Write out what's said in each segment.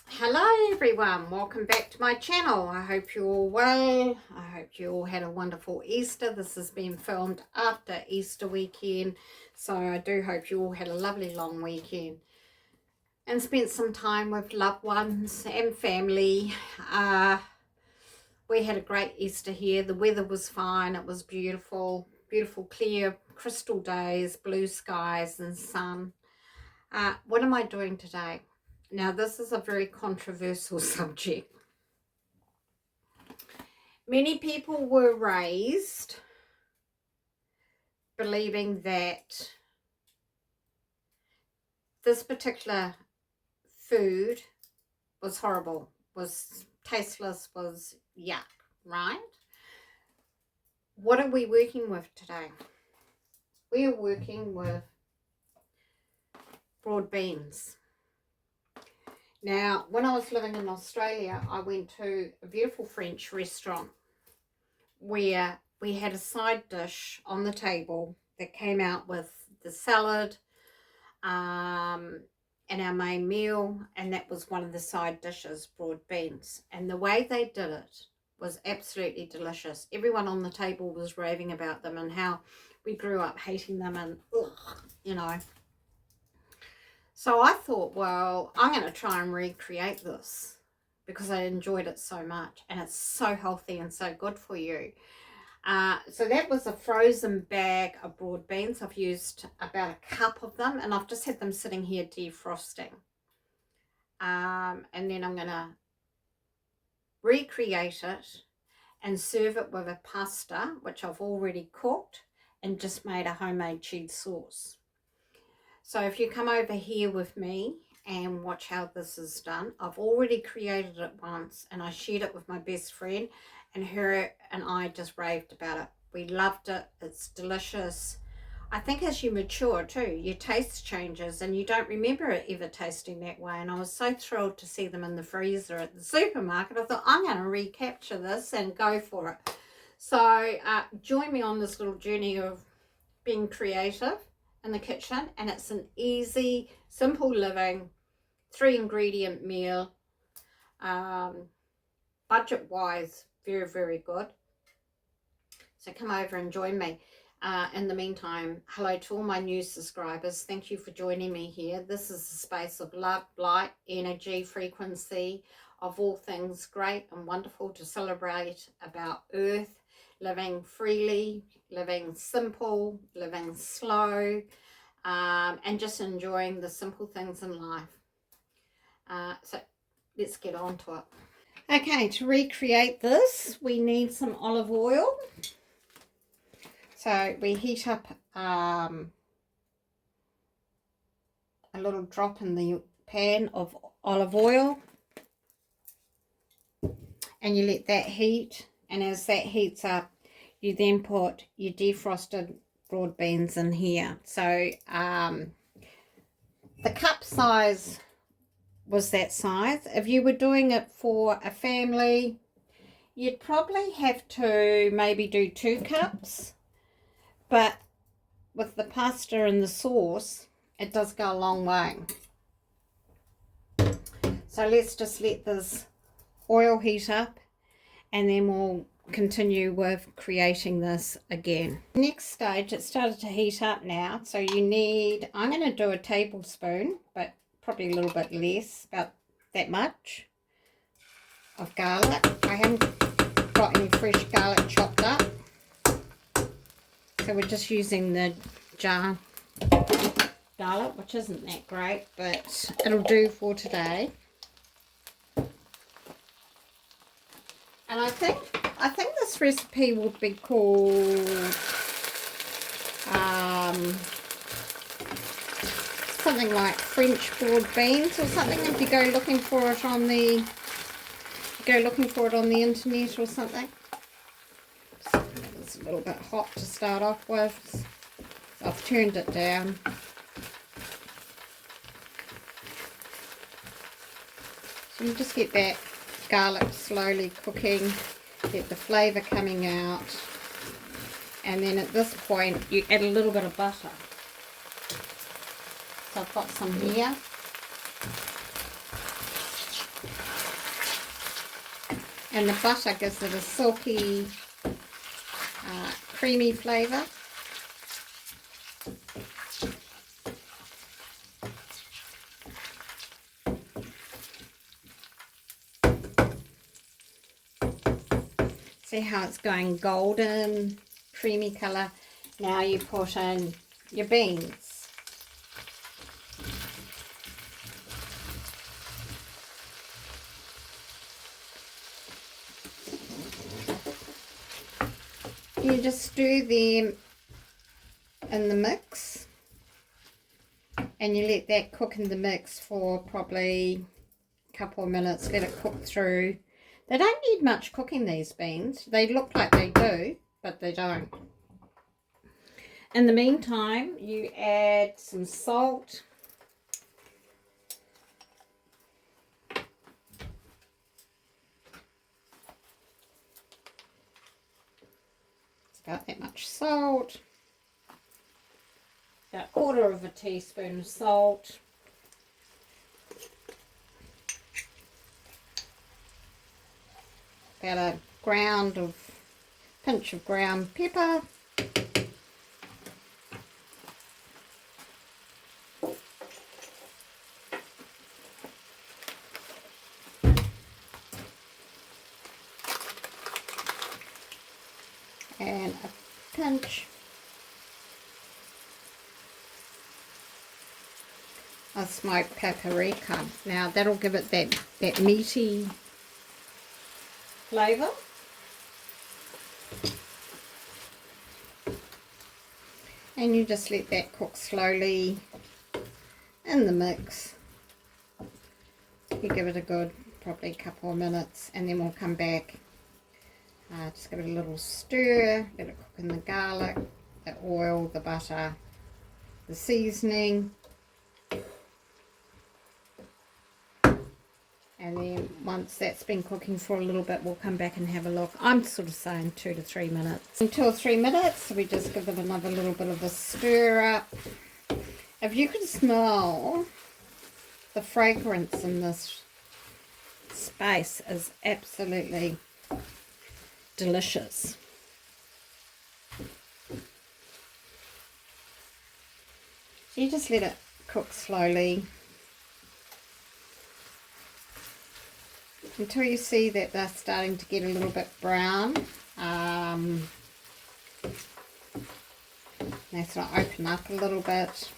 Hello everyone, welcome back to my channel. I hope you're all well. I hope you all had a wonderful Easter. This has been filmed after Easter weekend, so I do hope you all had a lovely long weekend and spent some time with loved ones and family. We had a great Easter here. The weather was fine. It was beautiful, beautiful clear crystal days, blue skies and sun. What am I doing today? Now, this is a very controversial subject. Many people were raised believing that this particular food was horrible, was tasteless, was yuck, right? What are we working with today? We are working with broad beans. Now, when I was living in Australia, I went to a beautiful French restaurant where we had a side dish on the table that came out with the salad and our main meal, and that was one of the side dishes, broad beans. And the way they did it was absolutely delicious. Everyone on the table was raving about them and how we grew up hating them and ugh. So I thought, well, I'm going to try and recreate this because I enjoyed it so much, and it's so healthy and so good for you. So that was a frozen bag of broad beans. I've used about a cup of them, and I've just had them sitting here defrosting. And then I'm going to recreate it and serve it with a pasta, which I've already cooked and just made a homemade cheese sauce. So if you come over here with me and watch how this is done, I've already created it once and I shared it with my best friend, and her and I just raved about it. We loved it. It's delicious. I think as you mature too, your taste changes and you don't remember it ever tasting that way. And I was so thrilled to see them in the freezer at the supermarket. I thought, I'm going to recapture this and go for it. So join me on this little journey of being creative in the kitchen, and it's an easy, simple living, 3-ingredient meal, budget wise, very, very good. So come over and join me. In the meantime, hello to all my new subscribers. Thank you for joining me here. This is a space of love, light, energy, frequency, of all things great and wonderful to celebrate about earth, living freely, living simple, living slow, and just enjoying the simple things in life. So let's get on to it. Okay, to recreate this, we need some olive oil. So we heat up a little drop in the pan of olive oil, and you let that heat, and as that heats up, you then put your defrosted broad beans in here. So the cup size was that size. If you were doing it for a family, you'd probably have to maybe do 2 cups, but with the pasta and the sauce, it does go a long way. So let's just let this oil heat up, and then we'll continue with creating this again. Next stage, it started to heat up now, so you need, I'm going to do a tablespoon, but probably a little bit less, about that much, of garlic. I haven't got any fresh garlic chopped up, so we're just using the jar garlic, which isn't that great, but it'll do for today. And I think this recipe would be called something like French broad beans or something. If you go looking for it on the internet or something. It's a little bit hot to start off with. So I've turned it down. So you just get that garlic slowly cooking, get the flavour coming out, and then at this point you add a little bit of butter. So I've got some here. And the butter gives it a silky, creamy flavour. See how it's going golden, creamy colour. Now you put in your beans. You just stir them in the mix, and you let that cook in the mix for probably a couple of minutes. Let it cook through. They don't need much cooking, these beans. They look like they do, but they don't. In the meantime, you add some salt. It's about that much salt. About 1/4 teaspoon of salt. About a pinch of ground pepper. And a pinch of smoked paprika. Now that'll give it that meaty flavour. And you just let that cook slowly in the mix. You give it a good probably couple of minutes, and then we'll come back. Just give it a little stir, let it cook in the garlic, the oil, the butter, the seasoning. And then once that's been cooking for a little bit, we'll come back and have a look. I'm sort of saying 2 to 3 minutes. In 2 or 3 minutes, we just give it another little bit of a stir up. If you could smell the fragrance in this space is absolutely delicious. So you just let it cook slowly until you see that they're starting to get a little bit brown. They sort of open up a little bit.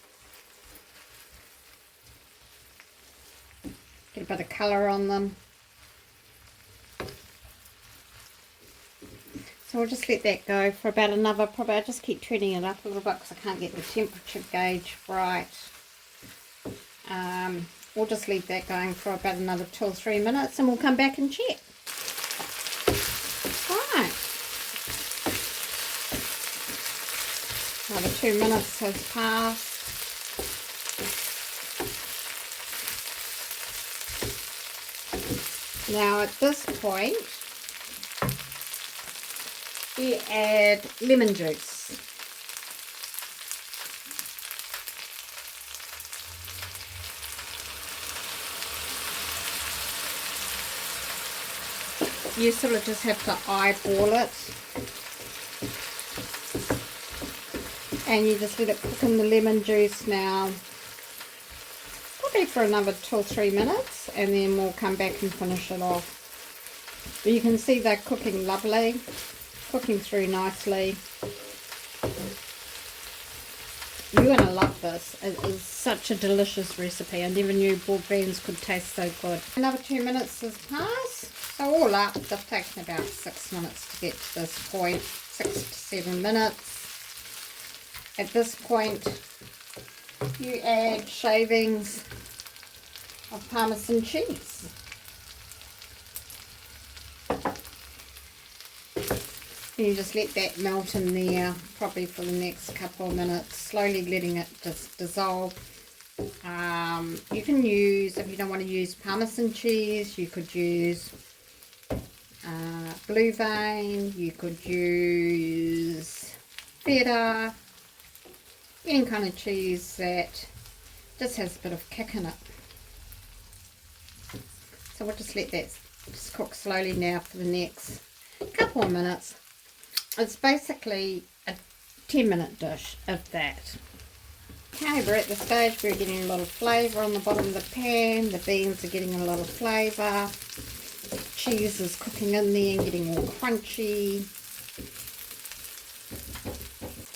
Get a bit of colour on them. So we'll just let that go for about another, probably I'll just keep turning it up a little bit because I can't get the temperature gauge right. We'll just leave that going for about another 2 or 3 minutes, and we'll come back and check. Right. Another 2 minutes has passed. Now at this point, you add lemon juice. You sort of just have to eyeball it, and you just let it cook in the lemon juice now, probably for another 2 or 3 minutes, and then we'll come back and finish it off. But you can see they're cooking lovely, cooking through nicely. You're going to love this. It is such a delicious recipe. I never knew boiled beans could taste so good. Another 2 minutes has passed. So all up, they've taken about 6 minutes to get to this point. 6 to 7 minutes. At this point, you add shavings of Parmesan cheese. And you just let that melt in there probably for the next couple of minutes, slowly letting it just dissolve. You can use, if you don't want to use Parmesan cheese, you could use Blue Vein, you could use feta, any kind of cheese that just has a bit of kick in it. So we'll just let that Just cook slowly now for the next couple of minutes. It's basically a 10-minute dish, if that. Okay, we're at the stage where we're getting a little flavour on the bottom of the pan. The beans are getting a little flavour. Cheese is cooking in there and getting all crunchy.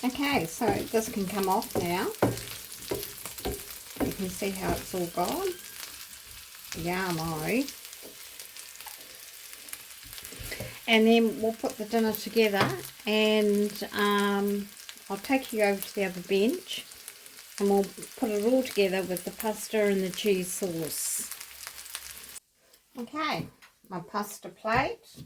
Okay, so this can come off now. You can see how it's all gone. Yummy. And then we'll put the dinner together, and I'll take you over to the other bench and we'll put it all together with the pasta and the cheese sauce. Okay, my pasta plate.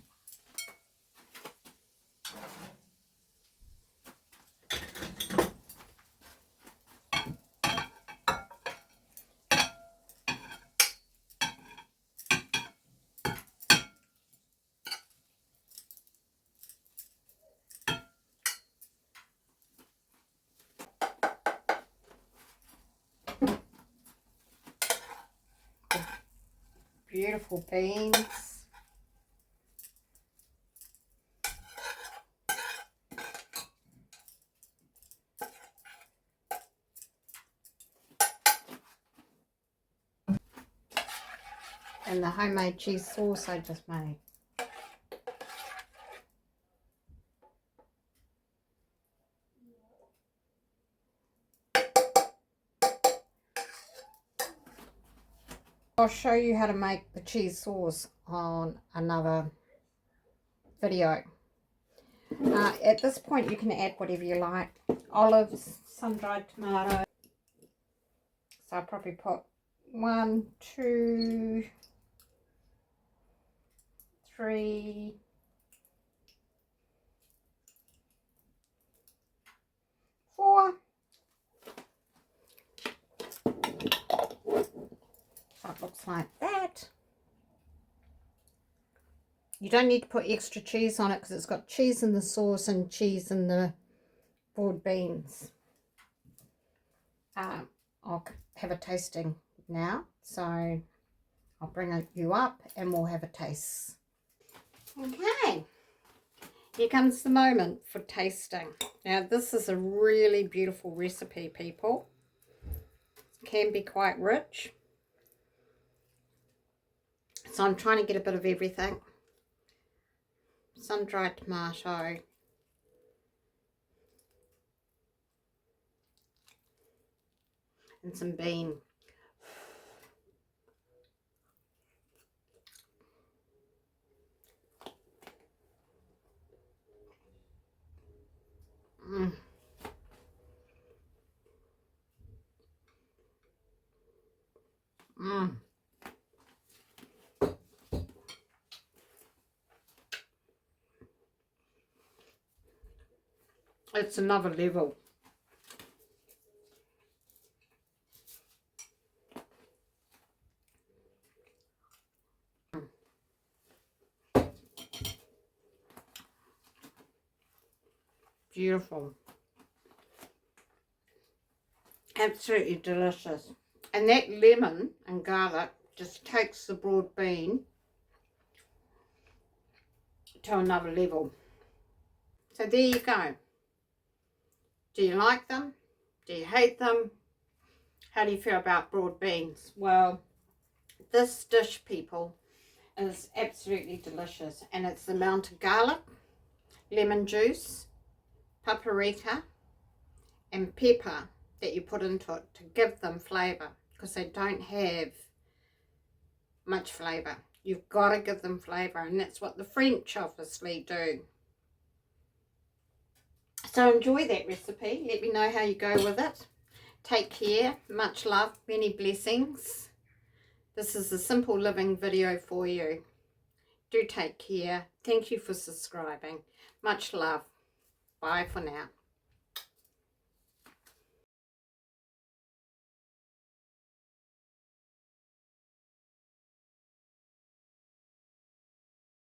Beautiful beans. And the homemade cheese sauce I just made. I'll show you how to make the cheese sauce on another video. At this point you can add whatever you like. Olives, sun-dried tomato. So I'll probably put 1, 2, 3, 4. So it looks like that. You don't need to put extra cheese on it because it's got cheese in the sauce and cheese in the broad beans. I'll have a tasting now, so I'll bring you up and we'll have a taste. Okay, here comes the moment for tasting. Now this is a really beautiful recipe, people. It can be quite rich. So I'm trying to get a bit of everything. Sun-dried tomato. And some bean. It's another level. Beautiful. Absolutely delicious. And that lemon and garlic just takes the broad bean to another level. So there you go. Do you like them? Do you hate them? How do you feel about broad beans? Well, this dish, people, is absolutely delicious. And it's the amount of garlic, lemon juice, paprika, and pepper that you put into it to give them flavour, because they don't have much flavour. You've got to give them flavour, and that's what the French obviously do. So enjoy that recipe. Let me know how you go with it. Take care. Much love. Many blessings. This is a simple living video for you. Do take care. Thank you for subscribing. Much love. Bye for now.